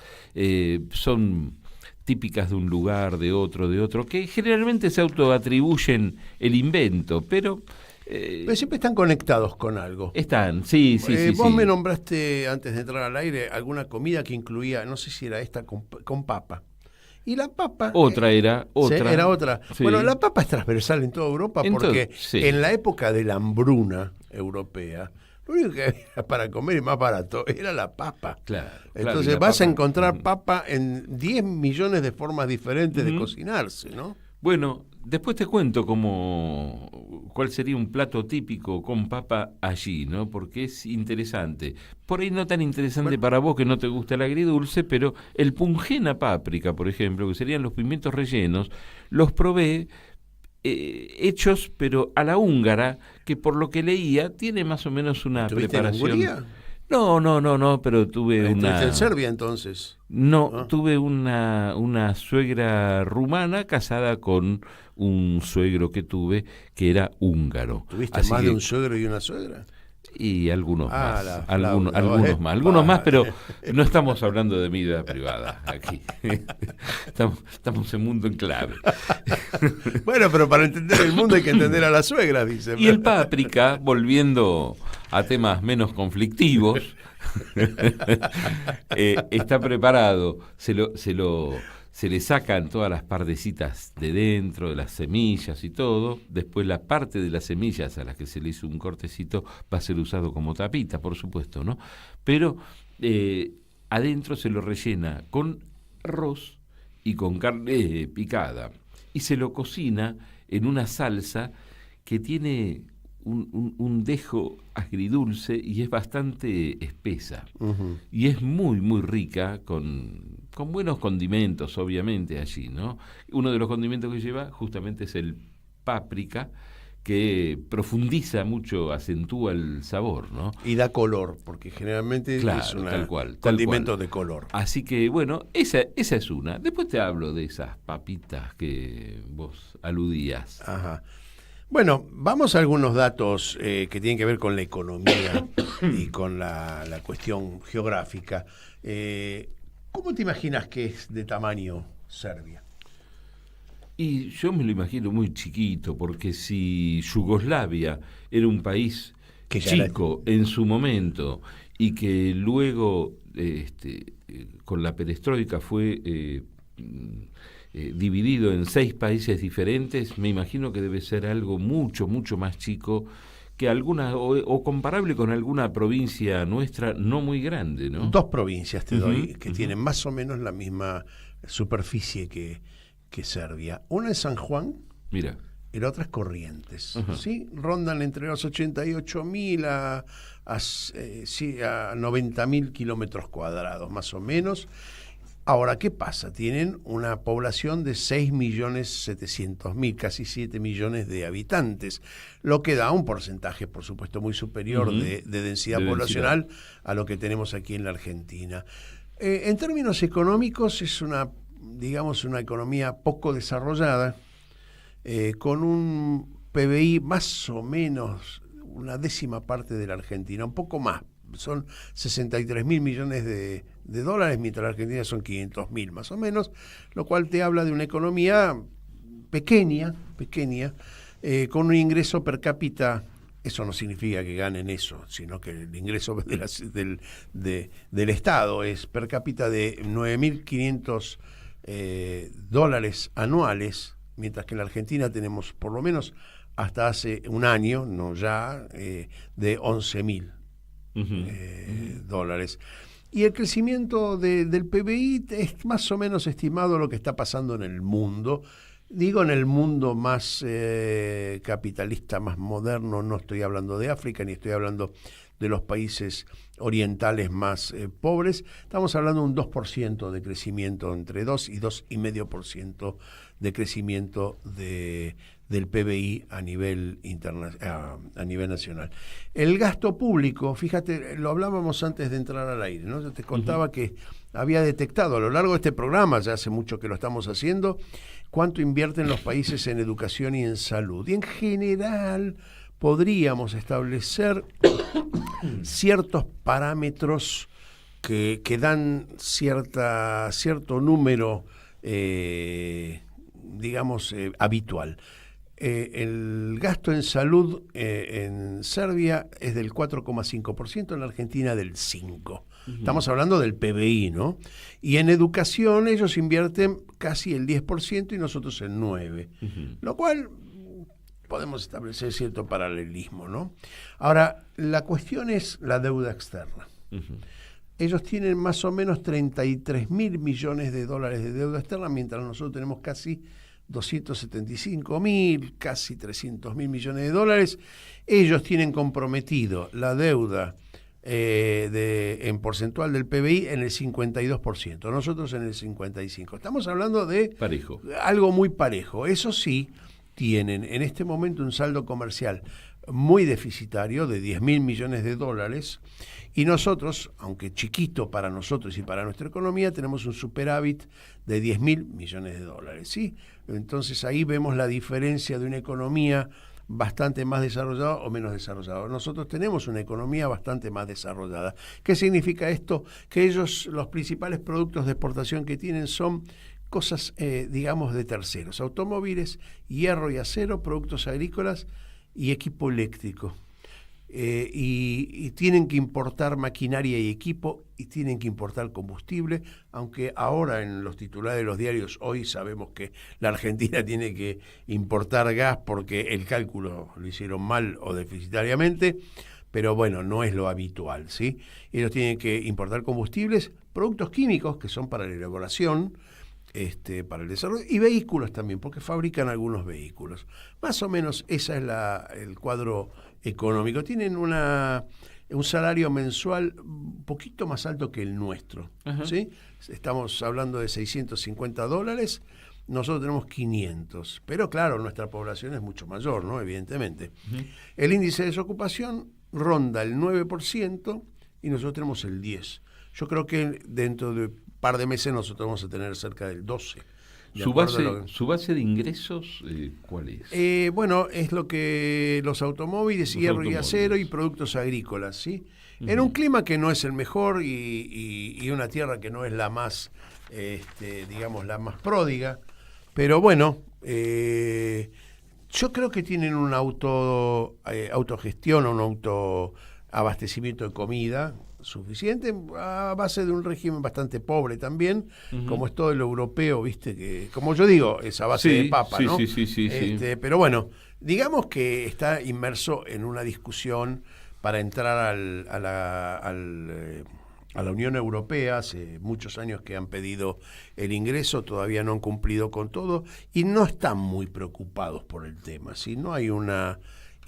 son... típicas de un lugar, de otro, que generalmente se autoatribuyen el invento, pero siempre están conectados con algo. Están, sí. Vos me nombraste, antes de entrar al aire, alguna comida que incluía, no sé si era esta, con papa. Y la papa... Era otra. Sí. Bueno, la papa es transversal en toda Europa porque en la época de la hambruna europea, lo único que había para comer y más barato era la papa. Claro. Entonces vas a encontrar papa en 10 millones de formas diferentes de cocinarse, ¿no? Bueno, después te cuento cuál sería un plato típico con papa allí, ¿no? Porque es interesante. Por ahí no tan interesante para vos que no te gusta el agridulce, pero el pungena páprica, por ejemplo, que serían los pimientos rellenos, los probé hechos, pero a la húngara, que por lo que leía tiene más o menos una preparación. ¿En Hungría? No, pero tuve una... ¿En Serbia entonces? No, tuve una suegra rumana casada con un suegro que tuve que era húngaro. ¿Tuviste más de un suegro y una suegra? Y algunos más, algunos más, pero no estamos hablando de mi vida privada aquí. Estamos en mundo en clave. Bueno, pero para entender el mundo hay que entender a la suegra, dice. Y el páprica, volviendo a temas menos conflictivos, está preparado, se le sacan todas las partecitas de dentro, de las semillas y todo. Después la parte de las semillas a las que se le hizo un cortecito va a ser usado como tapita, por supuesto, ¿no? Pero adentro se lo rellena con arroz y con carne picada. Y se lo cocina en una salsa que tiene un dejo agridulce y es bastante espesa. Y es muy, muy rica con buenos condimentos, obviamente, allí, ¿no? Uno de los condimentos que lleva justamente es el páprica, que profundiza mucho, acentúa el sabor, ¿no? Y da color, porque generalmente es un condimento de color. Así que, bueno, esa es una. Después te hablo de esas papitas que vos aludías. Ajá. Bueno, vamos a algunos datos que tienen que ver con la economía y con la cuestión geográfica. ¿Cómo te imaginas que es de tamaño Serbia? Y yo me lo imagino muy chiquito, porque si Yugoslavia era un país chico en su momento y que luego con la perestroika fue dividido en 6 países diferentes, me imagino que debe ser algo mucho, mucho más chico que alguna, o comparable con alguna provincia nuestra no muy grande, ¿no? 2 provincias te doy, que tienen más o menos la misma superficie que Serbia. Una es San Juan. Mira. Y la otra es Corrientes, ¿sí? Rondan entre los 88.000 a 90.000 kilómetros cuadrados, más o menos. Ahora, ¿qué pasa? Tienen una población de 6.700.000, casi 7 millones de habitantes, lo que da un porcentaje, por supuesto, muy superior de densidad poblacional a lo que tenemos aquí en la Argentina. En términos económicos, es una economía poco desarrollada, con un PBI más o menos una 10ª parte de la Argentina, un poco más, son 63.000 millones de dólares, mientras la Argentina son 500.000 más o menos, lo cual te habla de una economía pequeña, con un ingreso per cápita. Eso no significa que ganen eso, sino que el ingreso del Estado es per cápita de 9.500 dólares anuales, mientras que en la Argentina tenemos por lo menos hasta hace un año, no ya, de 11.000 dólares. Y el crecimiento del PBI es más o menos estimado lo que está pasando en el mundo. Digo en el mundo más capitalista, más moderno, no estoy hablando de África, ni estoy hablando de los países orientales más pobres. Estamos hablando de un 2% de crecimiento, entre 2 y 2,5% de crecimiento del PBI a nivel nacional. El gasto público, fíjate, lo hablábamos antes de entrar al aire, ¿no? Yo te contaba que había detectado a lo largo de este programa, ya hace mucho que lo estamos haciendo, cuánto invierten los países en educación y en salud. Y en general podríamos establecer ciertos parámetros que dan cierto número, habitual. El gasto en salud en Serbia es del 4,5%, en la Argentina del 5%. Estamos hablando del PBI, ¿no? Y en educación ellos invierten casi el 10% y nosotros el 9%. Lo cual podemos establecer cierto paralelismo, ¿no? Ahora, la cuestión es la deuda externa. Ellos tienen más o menos 33.000 millones de dólares de deuda externa, mientras nosotros tenemos casi 275.000, casi 300.000 millones de dólares. Ellos tienen comprometido la deuda en porcentual del PBI en el 52%, nosotros en el 55%. Estamos hablando de parejo, algo muy parejo. Eso sí, tienen en este momento un saldo comercial muy deficitario de 10.000 millones de dólares, y nosotros, aunque chiquito para nosotros y para nuestra economía, tenemos un superávit de 10.000 millones de dólares, ¿sí? Entonces ahí vemos la diferencia de una economía bastante más desarrollada o menos desarrollada. Nosotros tenemos una economía bastante más desarrollada. ¿Qué significa esto? Que ellos, los principales productos de exportación que tienen son cosas, de terceros: automóviles, hierro y acero, productos agrícolas y equipo eléctrico. Y tienen que importar maquinaria y equipo, y tienen que importar combustible, aunque ahora en los titulares de los diarios hoy sabemos que la Argentina tiene que importar gas porque el cálculo lo hicieron mal o deficitariamente, pero bueno, no es lo habitual, ¿sí? Ellos tienen que importar combustibles, productos químicos que son para la elaboración, para el desarrollo, y vehículos también, porque fabrican algunos vehículos. Más o menos ese es el cuadro económico. Tienen un salario mensual un poquito más alto que el nuestro, ¿sí? Estamos hablando de $650, nosotros tenemos 500, pero claro, nuestra población es mucho mayor, ¿no? Evidentemente. El índice de desocupación ronda el 9% y nosotros tenemos el 10%. Yo creo que dentro de par de meses nosotros vamos a tener cerca del 12%. ¿Su base de ingresos cuál es? Bueno, es lo que los automóviles, hierro y acero y productos agrícolas, ¿sí? En un clima que no es el mejor y una tierra que no es la más, la más pródiga, pero bueno, yo creo que tienen una autogestión o un autoabastecimiento de comida suficiente a base de un régimen bastante pobre también, como es todo el europeo, viste, que como yo digo, es a base de papa, ¿no? Sí. Pero bueno, digamos que está inmerso en una discusión para entrar a la Unión Europea. Hace muchos años que han pedido el ingreso, todavía no han cumplido con todo y no están muy preocupados por el tema. Si no hay una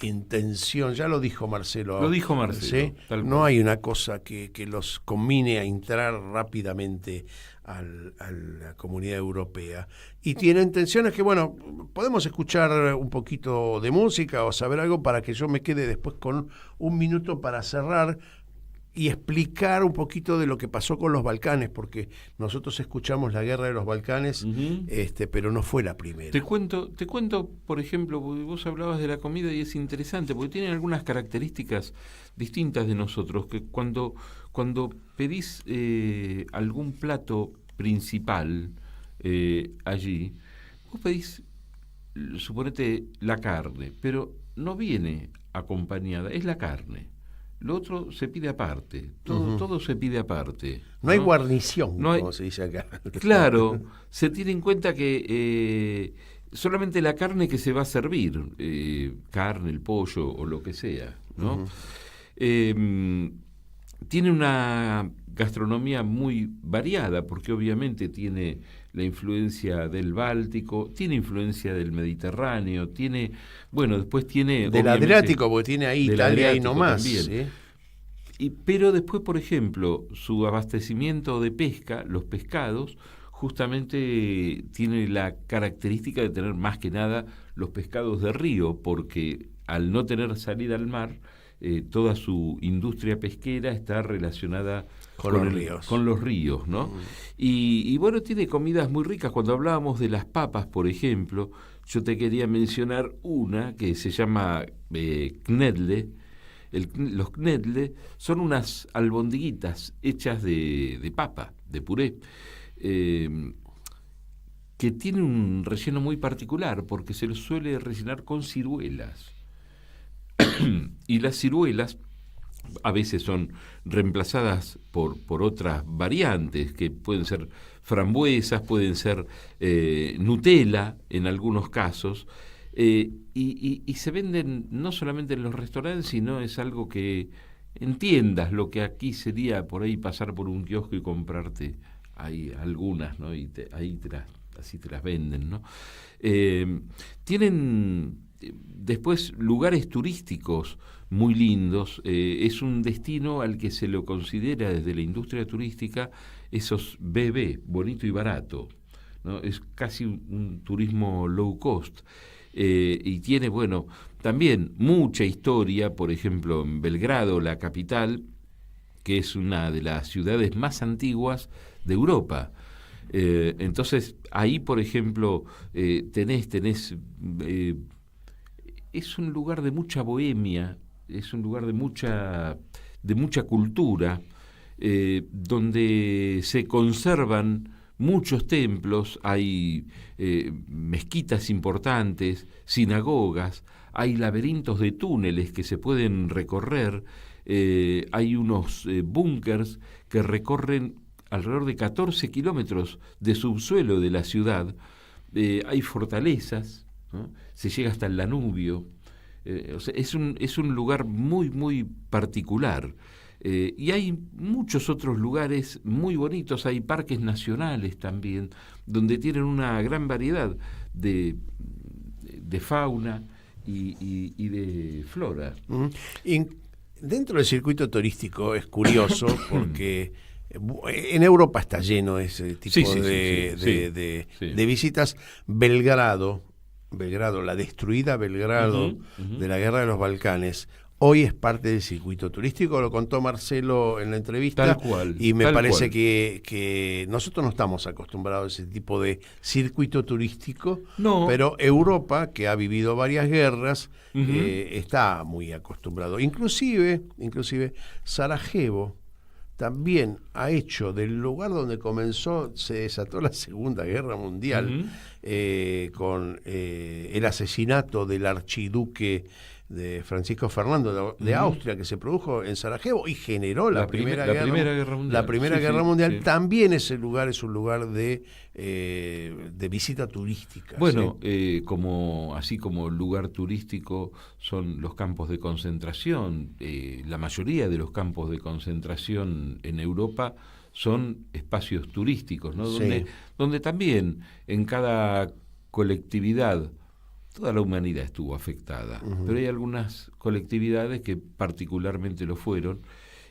intención, ya lo dijo Marcelo. Lo dijo Marcelo. ¿sí? No hay una cosa que los combine a entrar rápidamente a la Comunidad Europea. Y tiene intenciones que, bueno, podemos escuchar un poquito de música o saber algo para que yo me quede después con un minuto para cerrar y explicar un poquito de lo que pasó con los Balcanes, porque nosotros escuchamos la guerra de los Balcanes, pero no fue la primera. Te cuento, por ejemplo, vos hablabas de la comida y es interesante, porque tienen algunas características distintas de nosotros, que cuando pedís algún plato principal allí, vos pedís, suponete, la carne, pero no viene acompañada, es la carne. Lo otro se pide aparte, todo se pide aparte. No hay guarnición, como se dice acá. Claro, se tiene en cuenta que solamente la carne que se va a servir, carne, el pollo o lo que sea, ¿no? Tiene una gastronomía muy variada, porque obviamente tiene la influencia del Báltico, tiene influencia del Mediterráneo, después tiene... Del Adriático, porque tiene ahí Italia y no más. ¿Sí? Pero después, por ejemplo, su abastecimiento de pesca, los pescados, justamente tiene la característica de tener más que nada los pescados de río, porque al no tener salida al mar, toda su industria pesquera está relacionada con los ríos, ¿no? Y bueno, tiene comidas muy ricas. Cuando hablábamos de las papas, por ejemplo, yo te quería mencionar una que se llama knedle. Los knedle son unas albondiguitas hechas de papa, de puré, que tienen un relleno muy particular, porque se los suele rellenar con ciruelas. Y las ciruelas a veces son reemplazadas por otras variantes, que pueden ser frambuesas, pueden ser Nutella en algunos casos, y se venden no solamente en los restaurantes, sino es algo que entiendas lo que aquí sería por ahí pasar por un kiosco y comprarte ahí algunas, ¿no? Y así te las venden, ¿no? Tienen después lugares turísticos muy lindos. Es un destino al que se lo considera desde la industria turística esos BB, bonito y barato, ¿no? Es casi un turismo low cost, y tiene, bueno, también mucha historia. Por ejemplo, en Belgrado, la capital, que es una de las ciudades más antiguas de Europa. Entonces, ahí, por ejemplo, tenés es un lugar de mucha bohemia, es un lugar de mucha cultura, donde se conservan muchos templos, hay mezquitas importantes, sinagogas, hay laberintos de túneles que se pueden recorrer, hay unos búnkers que recorren alrededor de 14 kilómetros de subsuelo de la ciudad, hay fortalezas, ¿no? Se llega hasta el Danubio, o sea, es un lugar muy, muy particular. Y hay muchos otros lugares muy bonitos, hay parques nacionales también, donde tienen una gran variedad de fauna y de flora. Y dentro del circuito turístico es curioso porque en Europa está lleno de ese tipo de visitas. Belgrado, la destruida Belgrado de la guerra de los Balcanes, hoy es parte del circuito turístico. Lo contó Marcelo en la entrevista. Tal cual, y me parece que nosotros no estamos acostumbrados a ese tipo de circuito turístico, pero Europa, que ha vivido varias guerras, está muy acostumbrado. Inclusive Sarajevo también ha hecho del lugar donde se desató la Segunda Guerra Mundial, con el asesinato del archiduque Francisco Fernando de Austria, que se produjo en Sarajevo y generó la Primera Guerra Mundial. La Primera Guerra Mundial. También ese lugar es un lugar de visita turística. Bueno, así como lugar turístico son los campos de concentración. La mayoría de los campos de concentración en Europa son espacios turísticos, ¿no? Donde también en cada colectividad, toda la humanidad estuvo afectada, pero hay algunas colectividades que particularmente lo fueron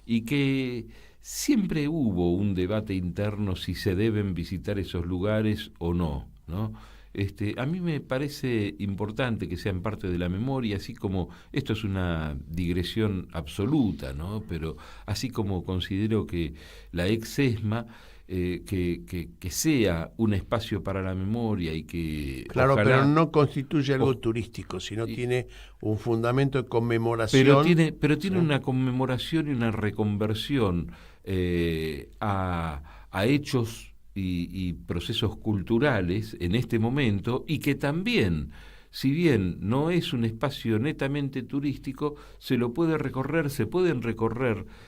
y que siempre hubo un debate interno si se deben visitar esos lugares o no, ¿no? A mí me parece importante que sean parte de la memoria, así como esto es una digresión absoluta, ¿no? Pero así como considero que la ex-ESMA que sea un espacio para la memoria y que claro, ojalá, pero no constituye algo turístico, sino tiene un fundamento de conmemoración. Pero tiene una conmemoración y una reconversión a hechos y procesos culturales en este momento, y que también, si bien no es un espacio netamente turístico, se pueden recorrer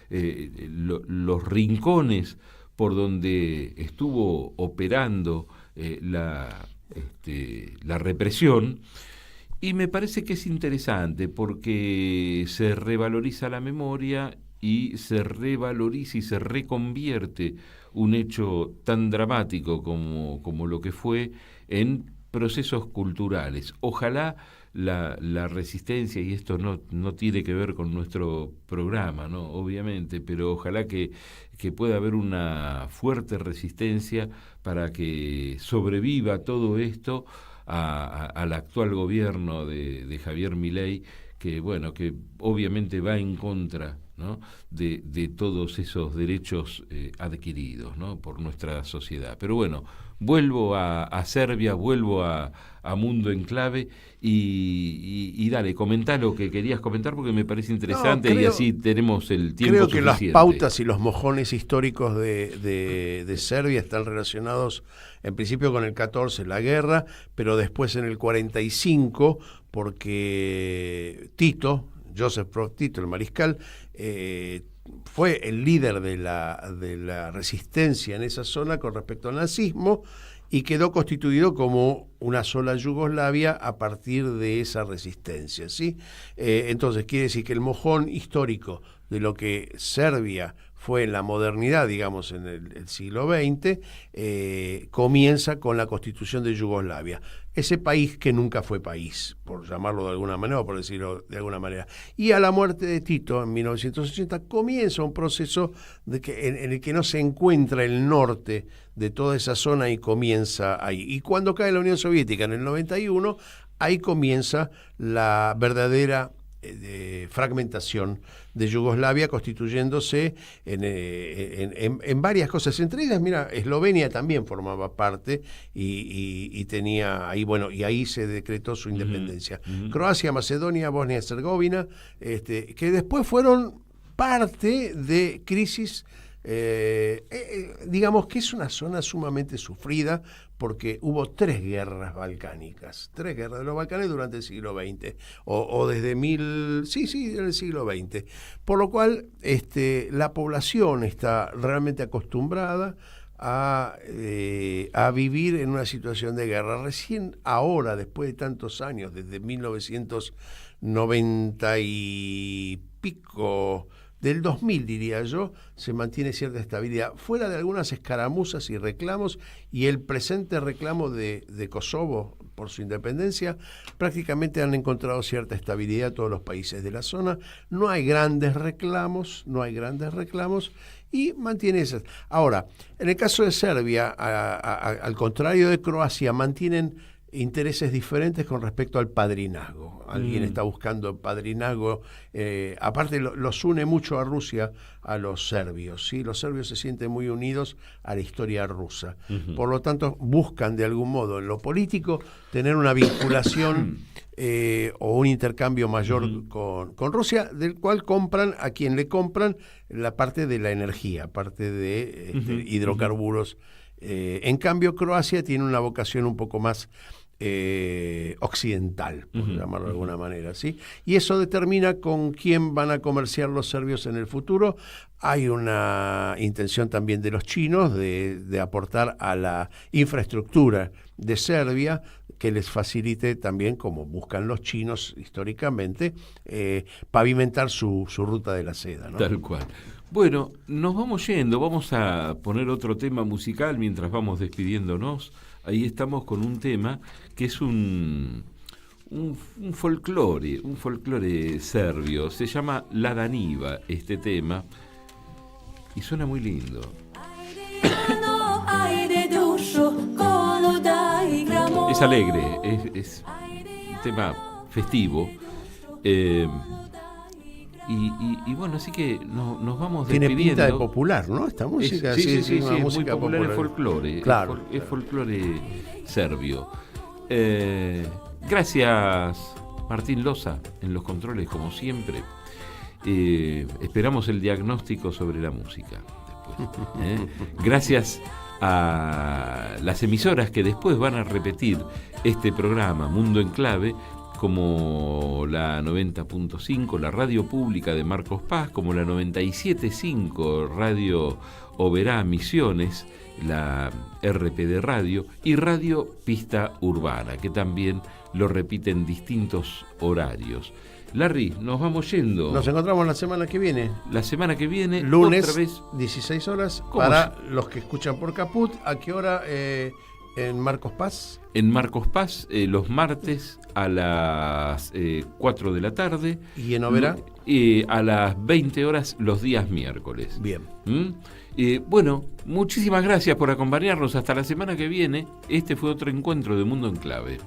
los rincones por donde estuvo operando la represión, y me parece que es interesante porque se revaloriza la memoria y se revaloriza y se reconvierte un hecho tan dramático como lo que fue en procesos culturales. Ojalá la resistencia, y esto no tiene que ver con nuestro programa, ¿no? Obviamente, pero ojalá que pueda haber una fuerte resistencia para que sobreviva todo esto al actual gobierno de Javier Milei, que obviamente va en contra, ¿no?, de todos esos derechos adquiridos, ¿no?, por nuestra sociedad. Pero bueno, vuelvo a Serbia, vuelvo a Mundo en Clave y dale, comentá lo que querías comentar porque me parece interesante, y así tenemos el tiempo suficiente. Creo que las pautas y los mojones históricos de Serbia están relacionados en principio con el 14, la guerra, pero después en el 45, porque Joseph Broz Tito, el mariscal, fue el líder de la resistencia en esa zona con respecto al nazismo, y quedó constituido como una sola Yugoslavia a partir de esa resistencia, ¿sí? Entonces quiere decir que el mojón histórico de lo que Serbia fue en la modernidad, digamos en el siglo XX, comienza con la constitución de Yugoslavia, ese país que nunca fue país, por llamarlo de alguna manera o por decirlo de alguna manera. Y a la muerte de Tito en 1980 comienza un proceso en el que no se encuentra el norte de toda esa zona y comienza ahí. Y cuando cae la Unión Soviética en el 91, ahí comienza la verdadera fragmentación de Yugoslavia, constituyéndose en varias cosas. Entre ellas, mira, Eslovenia también formaba parte y tenía ahí, y ahí se decretó su independencia. Croacia, Macedonia, Bosnia y Herzegovina, que después fueron parte de crisis, digamos que es una zona sumamente sufrida, porque hubo 3 guerras balcánicas, 3 guerras de los Balcanes durante el siglo XX, o desde en el siglo XX, por lo cual la población está realmente acostumbrada a vivir en una situación de guerra. Recién ahora, después de tantos años, desde 1990 y pico, del 2000 diría yo, se mantiene cierta estabilidad, fuera de algunas escaramuzas y reclamos, y el presente reclamo de Kosovo por su independencia, prácticamente han encontrado cierta estabilidad todos los países de la zona. No hay grandes reclamos, y mantiene esas. Ahora, en el caso de Serbia, al contrario de Croacia, mantienen intereses diferentes con respecto al padrinazgo. Alguien está buscando padrinazgo, aparte los une mucho a Rusia, a los serbios, ¿sí? Los serbios se sienten muy unidos a la historia rusa. Por lo tanto, buscan de algún modo en lo político tener una vinculación o un intercambio mayor con Rusia, del cual compran a quien le compran la parte de la energía, parte de hidrocarburos. En cambio, Croacia tiene una vocación un poco más occidental, por llamarlo de alguna manera, ¿sí? Y eso determina con quién van a comerciar los serbios en el futuro. Hay una intención también de los chinos de aportar a la infraestructura de Serbia que les facilite también, como buscan los chinos históricamente, pavimentar su ruta de la seda, ¿no? Tal cual. Bueno, nos vamos yendo, vamos a poner otro tema musical mientras vamos despidiéndonos. Ahí estamos con un tema que es un folclore serbio. Se llama La Daniva, este tema, y suena muy lindo. Es alegre, es un tema festivo. Y bueno, así que nos vamos despidiendo. Tiene pinta de popular, ¿no? Esta música. Sí, una música muy popular, es folclore. Claro. Es folclore serbio. Gracias, Martín Loza, en los controles, como siempre. Esperamos el diagnóstico sobre la música después. Gracias a las emisoras que después van a repetir este programa, Mundo en Clave, como la 90.5, la radio pública de Marcos Paz, como la 97.5, Radio Oberá Misiones, la RPD Radio, y Radio Pista Urbana, que también lo repite en distintos horarios. Larry, nos vamos yendo. Nos encontramos la semana que viene. La semana que viene, lunes, otra vez, 16 horas, para los que escuchan por Caput. ¿A qué hora en Marcos Paz? En Marcos Paz, los martes a las 4 de la tarde. ¿Y en Oberá? A las 20 horas los días miércoles. Bien. Bueno, muchísimas gracias por acompañarnos. Hasta la semana que viene. Este fue otro encuentro de Mundo en Clave.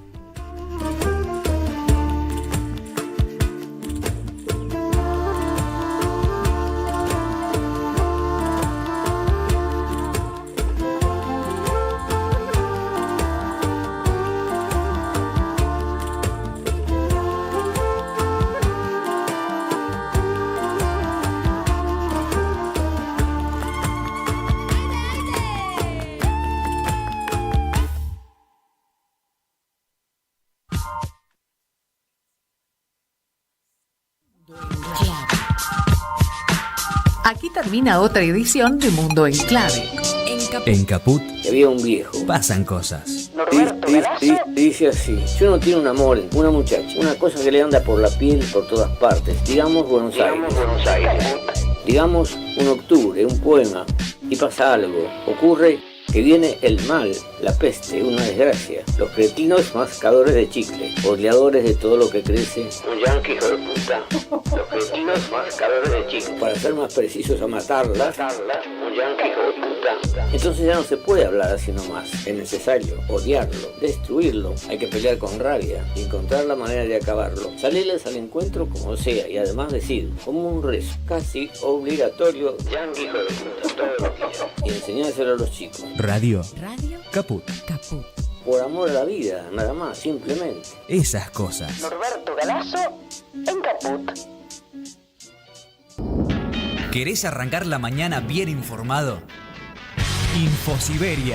Aquí termina otra edición de Mundo en Clave. En Caput había un viejo. pasan cosas. Dice así: si uno tiene un amor, una muchacha, una cosa que le anda por la piel por todas partes, digamos Buenos Aires, digamos un octubre, un poema, y pasa algo, ocurre que viene el mal, la peste, una desgracia, los cretinos mascadores de chicle, oleadores de todo lo que crece, un yanqui hijo de puta, los cretinos mascadores de chicle, para ser más precisos, a matarlas, un yanqui hijo de puta. Entonces ya no se puede hablar así nomás, es necesario odiarlo, destruirlo, hay que pelear con rabia, encontrar la manera de acabarlo, salirles al encuentro como sea, y además decir, como un rezo, casi obligatorio, yanqui hijo de puta, todos los días, y enseñárselo a los chicos. Radio Caput. Por amor a la vida, nada más, simplemente. Esas cosas. Norberto Galazo en Caput. ¿Querés arrancar la mañana bien informado? Infosiberia